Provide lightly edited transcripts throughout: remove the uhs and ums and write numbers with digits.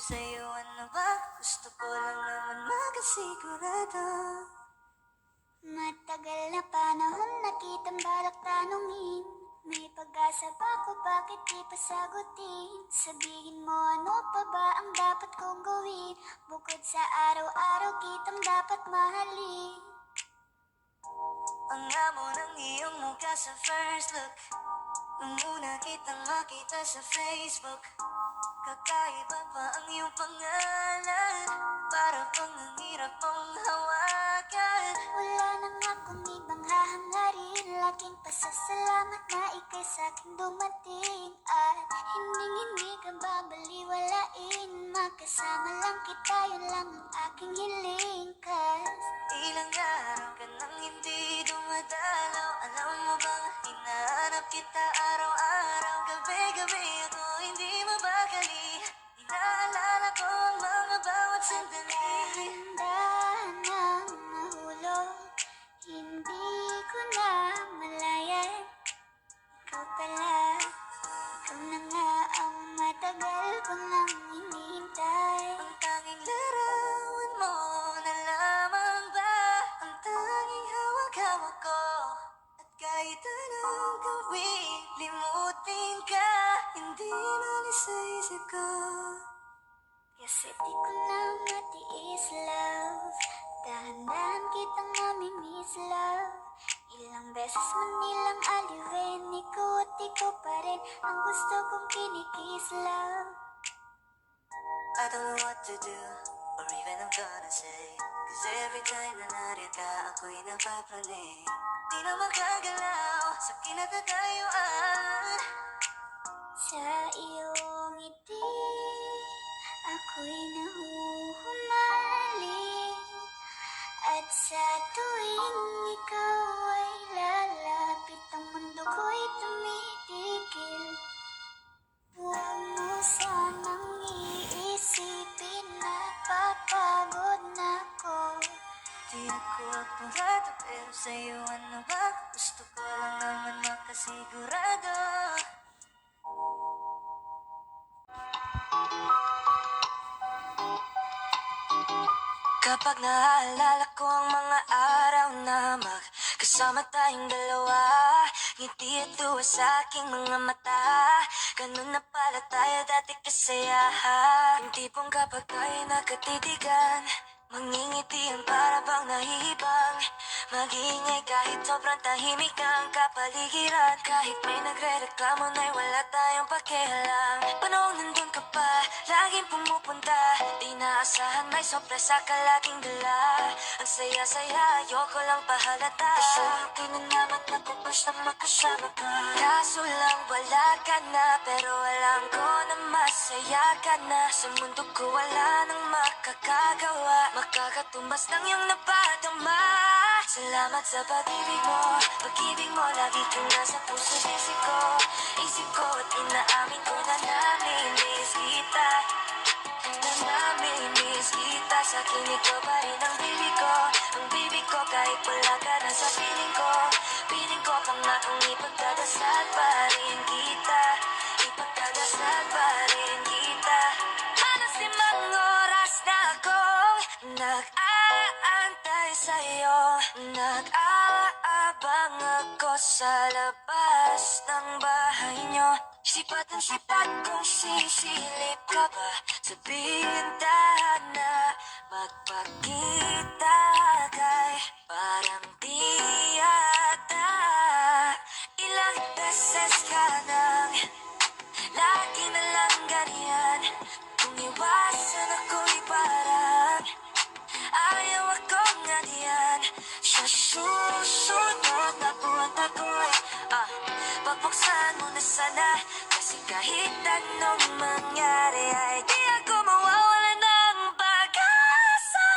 sa'yo, ano ba? Gusto ko lang naman makasigurado. Matagal na panahon na kitang balak tanungin. May pag-asa ba ko, bakit di pa sagutin? Sabihin mo ano pa ba ang dapat kong gawin? Bukod sa araw-araw kitang dapat mahalin. Ang amo ng iyong mukha sa first look, nung una kitang makita sa Facebook. Kakaiba pa ang iyong pangalan, para bang ang hirap mong hawakan. Wala nang akong ibang hahangarin, laging pasasalamat na ika'y sa'king dumating. At hindi ka babaliwalain, makasama lang kita, yun lang ang aking hiling. Cause Ilang araw ka nang hindi dumadalaw, alam mo bang hinahanap kita araw-araw. Gabi-gabi ako hindi mabakali, inaalala ko ang mga bawat sandali. handa nang mahulog, hindi ko na malayan. Ikaw pala, ikaw na nga ang matagal ko nang hinihintay. Ang tanging larawan mo na lamang ba ang tanging hawak-hawak ko. At kahit anong gawin, limutin ka, hindi malis sa isip ko. Kasi di ko na matiis, love. Dahan-dahan kitang namimiss, love. Ilang beses man nilang aliwin, ikaw at ikaw pa rin ang gusto kong kinikiss, love. I don't know what to do, or even I'm gonna say. Cause every time na nariyan ka, ako'y napapraning. Di na makagalaw sa kinatatayuan. Sa iyong ngiti, ako'y nahuhumaling. At sa tuwing ikaw ay lalapit, ang mundo ko'y tumitigil. Huwag mo sanang iisipin na papagod na ako. Di ako akturado, pero sa'yo ano ba? Gusto ko lang naman makasigurado. Kapag naaalala ko ang mga araw na magkasama tayong dalawa, ngiti at tuwa sa aking mga mata. Ganun na pala tayo dati kasaya. Yung tipong kapag tayo nagkatitigan, mangingitian para bang nahihibang. Mag-iingay kahit sobrang tahimik ang kapaligiran. Kahit may nagre-reklamo na'y wala tayong pakialam. Panahon nandun ka pa, laging pumupunta. Di naasahan may sorpresa ka laging dala. Ang saya-saya, ayoko lang pahalata. Sa akin na naman nakupas na makasama ka. Kaso lang wala ka na, pero alam ko na masaya ka na. Sa mundo ko wala nang makakagawa, makakatumbas ng iyong napadama. Salamat sa pag-ibig mo lagi ka nasa puso isip ko at inaamin ko na namimiss kita. Na namimiss kita, sa akin ikaw pa rin ang bibig ko kahit wala ka na sa piling ko pangakong ipagdadasal pa rin kita, Halos 5 oras na akong nag-aantay sa'yo. Nag-aabang ako sa labas ng bahay nyo. Sipat ang sipat kung sisilip ka ba sa bintana. Magpakita kay parang di yata. Ilang beses ka nang lagi na lang ganyan. Kung iwasan ako'y parang ayaw akong nga diyan. Sa susunod na buwan ako'y pagbuksan mo na sana. Kasi kahit anong mangyari ay di ako mawawala ng pag-asa.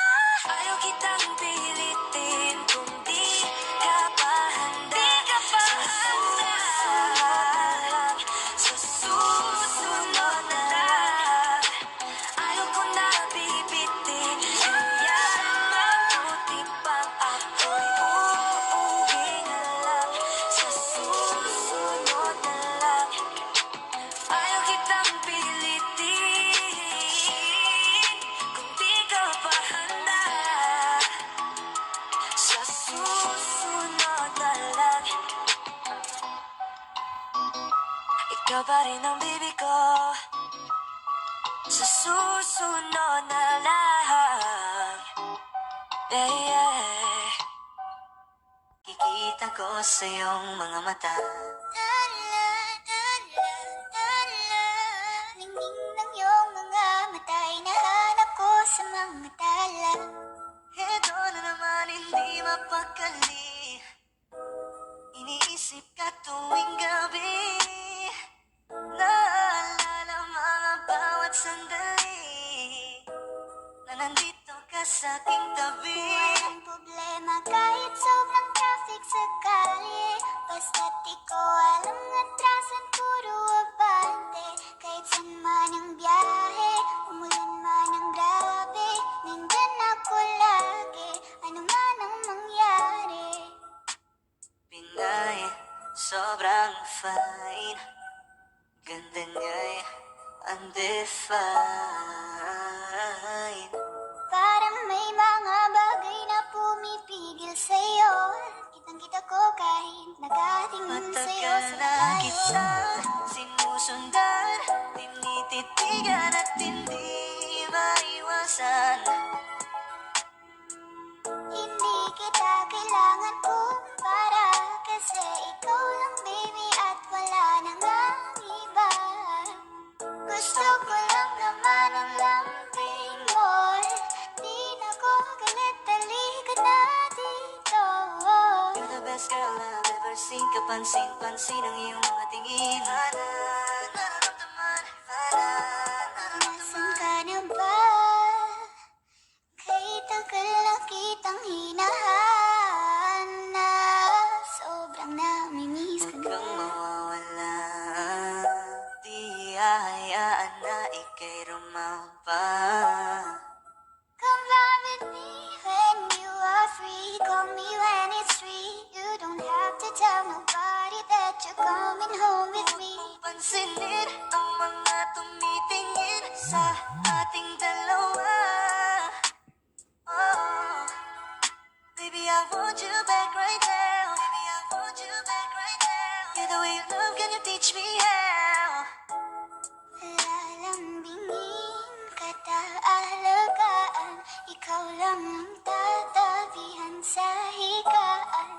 Ayaw kitang pilitin kung di ka pa handa. Sa susunod na lang, ayaw ko na bibitin. Kaya mabuti pang ako'y uuwi na lang. Sa susunod na lang, ayaw kitang pilitin. pa rin ang bibig ko sa susunod na lang. Yeah, yeah. Kikita ko sa iyong mga mata. Tala, tala, tala. Ningning ng iyong mga mata'y nahanap ko sa mga tala. Ito na naman hindi mapakali. Iniisip ka tuwing gabi. Naalala mga bawat sandali na nandito ka sa aking tabi. Walang problema kahit sobrang traffic sa kalye. Basta't di ko alam atrasan, puro abante. Kahit saan man ang biyahe, umulan man ang grabe, nandyan ako lagi, ano man ang mangyari. Pinay, sobrang fine. Ganda niya'y undefined. Parang may mga bagay na pumipigil sa'yo. Kitang-kita ko kahit nakatingin sa'yo Matagal sa na malayo. kita sinusundan, tinititigan at hindi maiwasan. Hindi kita kailangan kumpara, kasi ikaw lang baby at wala nang ang iba. Gusto ko lang naman ang lambing mo. Di na ko galit, talikod na dito. You're the best girl I've ever seen. Kapansin-pansin ang iyong mga tingin. Nararamdaman, Nasaan ka na ba? Kay tagal na kitang hinahanap. Sobrang namimiss huwag ka kang na. mawawala. Di hahayaan na ika'y rumampa. Come run with me when you are free. Call me when it's free. You don't have to tell nobody that you're coming home with me. Pansinin ang mga tumitingin sa ating dalawa. Oh, baby, I want you back right now. Baby, I want you back right now. Yeah, the way you love, can you teach me how? Lalambingin kita alagaan. Ikaw lang ang tatabihan sa higaan.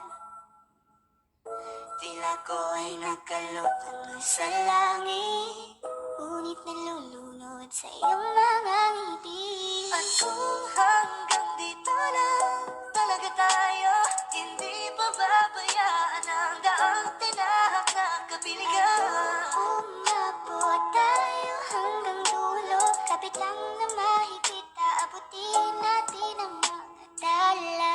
Tila ko ay nakalutang sa langit. Ngunit nalulunod sa iyong mga ngiti. At kung hanggang dito lang talaga tayo, hindi pa babayaan ang daang tinahak na kapiligan. Umabot tayo hanggang dulo. Kapit lang na mahigpit, aabutin natin ang mga dala.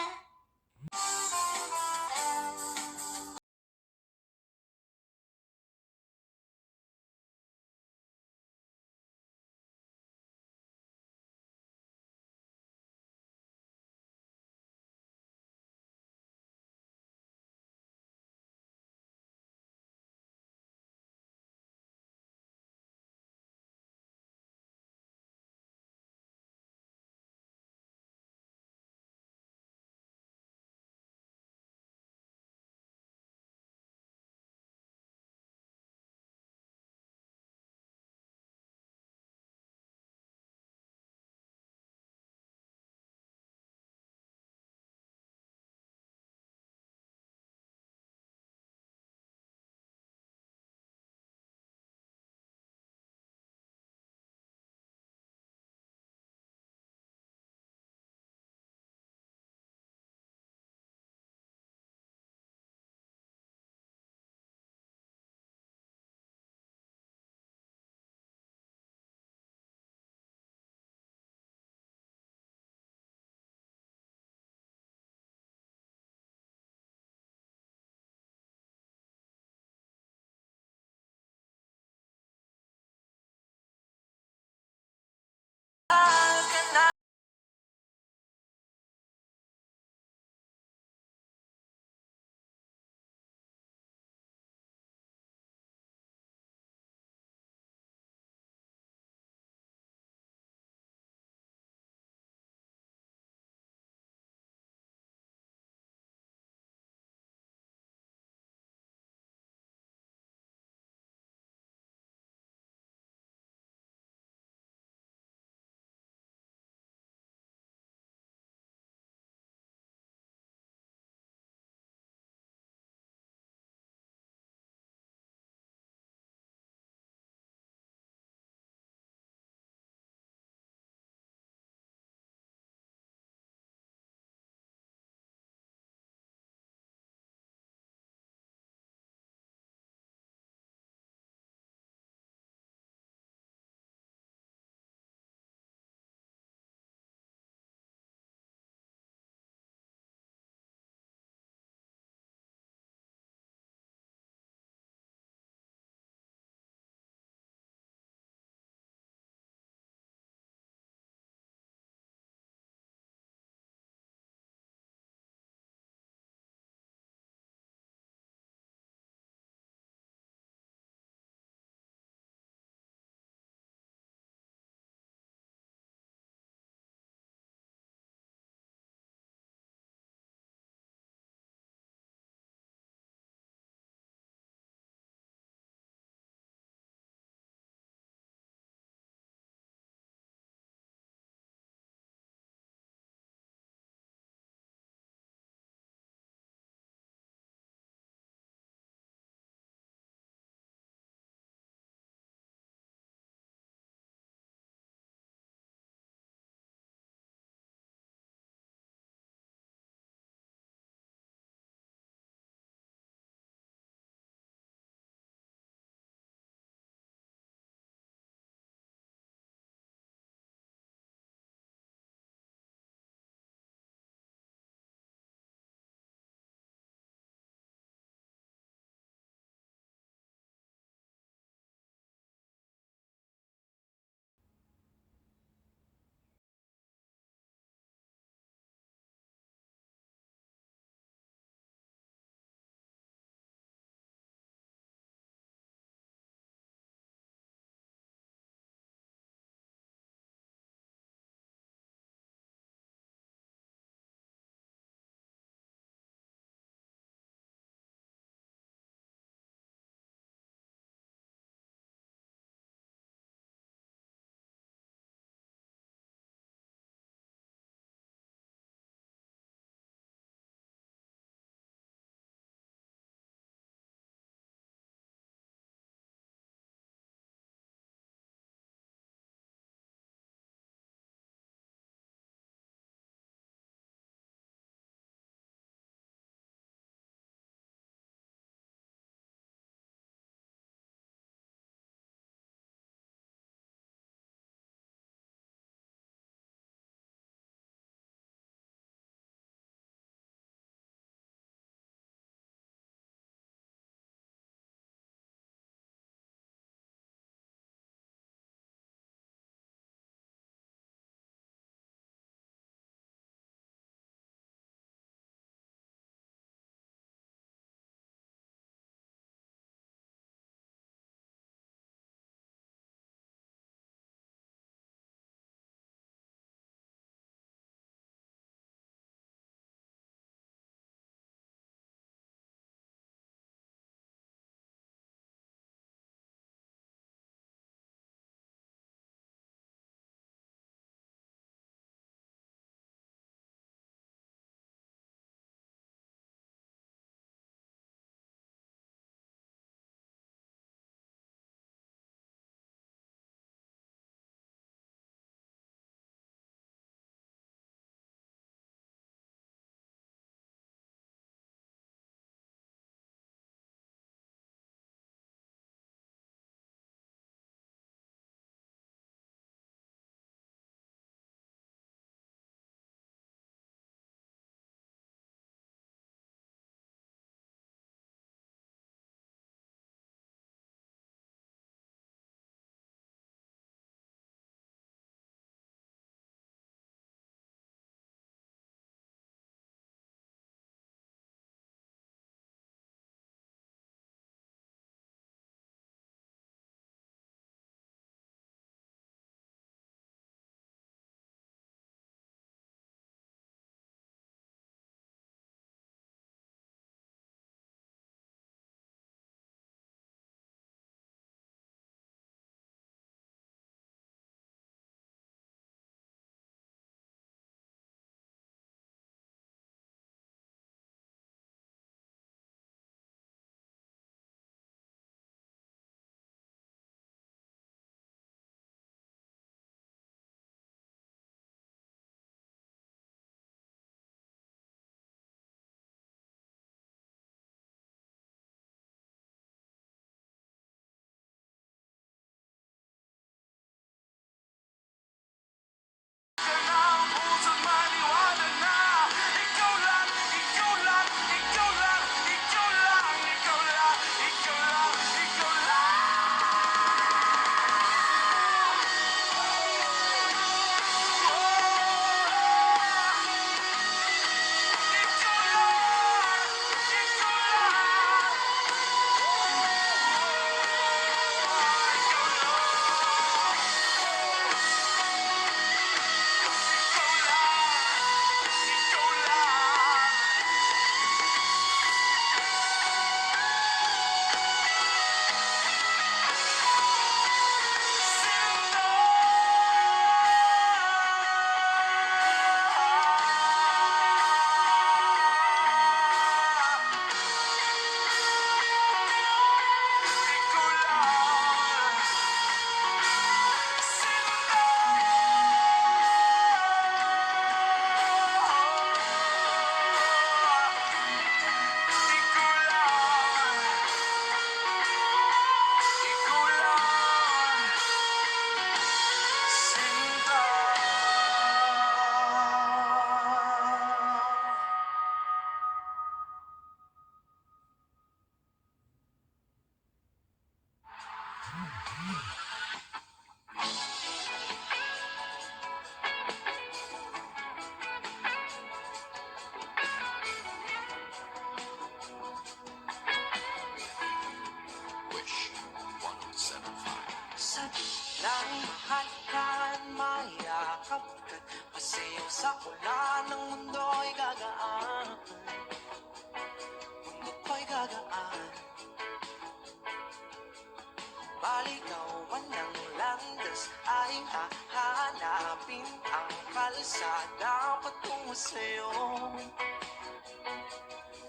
Pagkat masayaw sa ulan ng mundo'y gagaan, mundo ko'y gagaan. Maligawan ng landas ay hahanapin ang kalsada patungo sa'yo.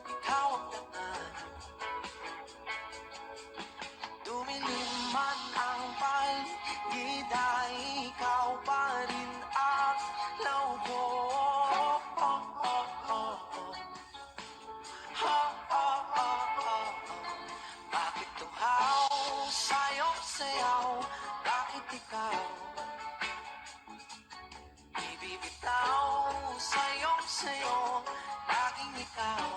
Ikaw ang daan, dumilim man ang paligid ay ikaw pa rin ang loob ko. Bakit tuhaw sa'yo sayaw? Bakit ikaw ibibitaw sa'yo? Laging ikaw,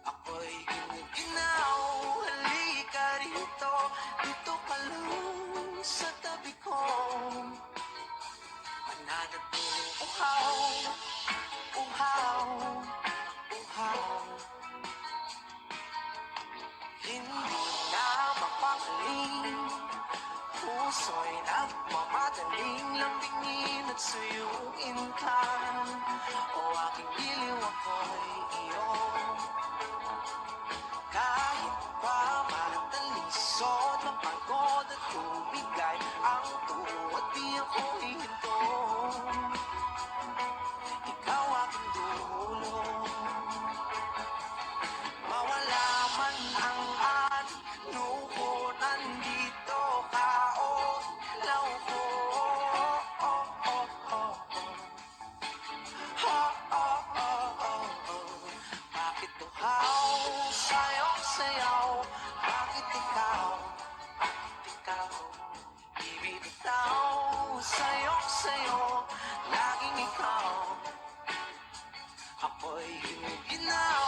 ako'y ginaginaw. Halika rito, dito ka lang sa tabi ko. Mananatiling uhaw, uhaw, uhaw. Hindi na mapakaling, puso'y nagmamadaling lambingin at suyuin ka. O aking giliw, ako'y iyo. Kahit pa matalisod, mapagod at tumigay ang tuwa, di ako hihinto. Ikaw aking dulo, mawala man ang ano ko, nandito ka o law ko. Bakit tuhaw sa'yo sayaw? Bakit ikaw ibibitaw sa'yo? Laging ikaw, ako'y hinuginaw.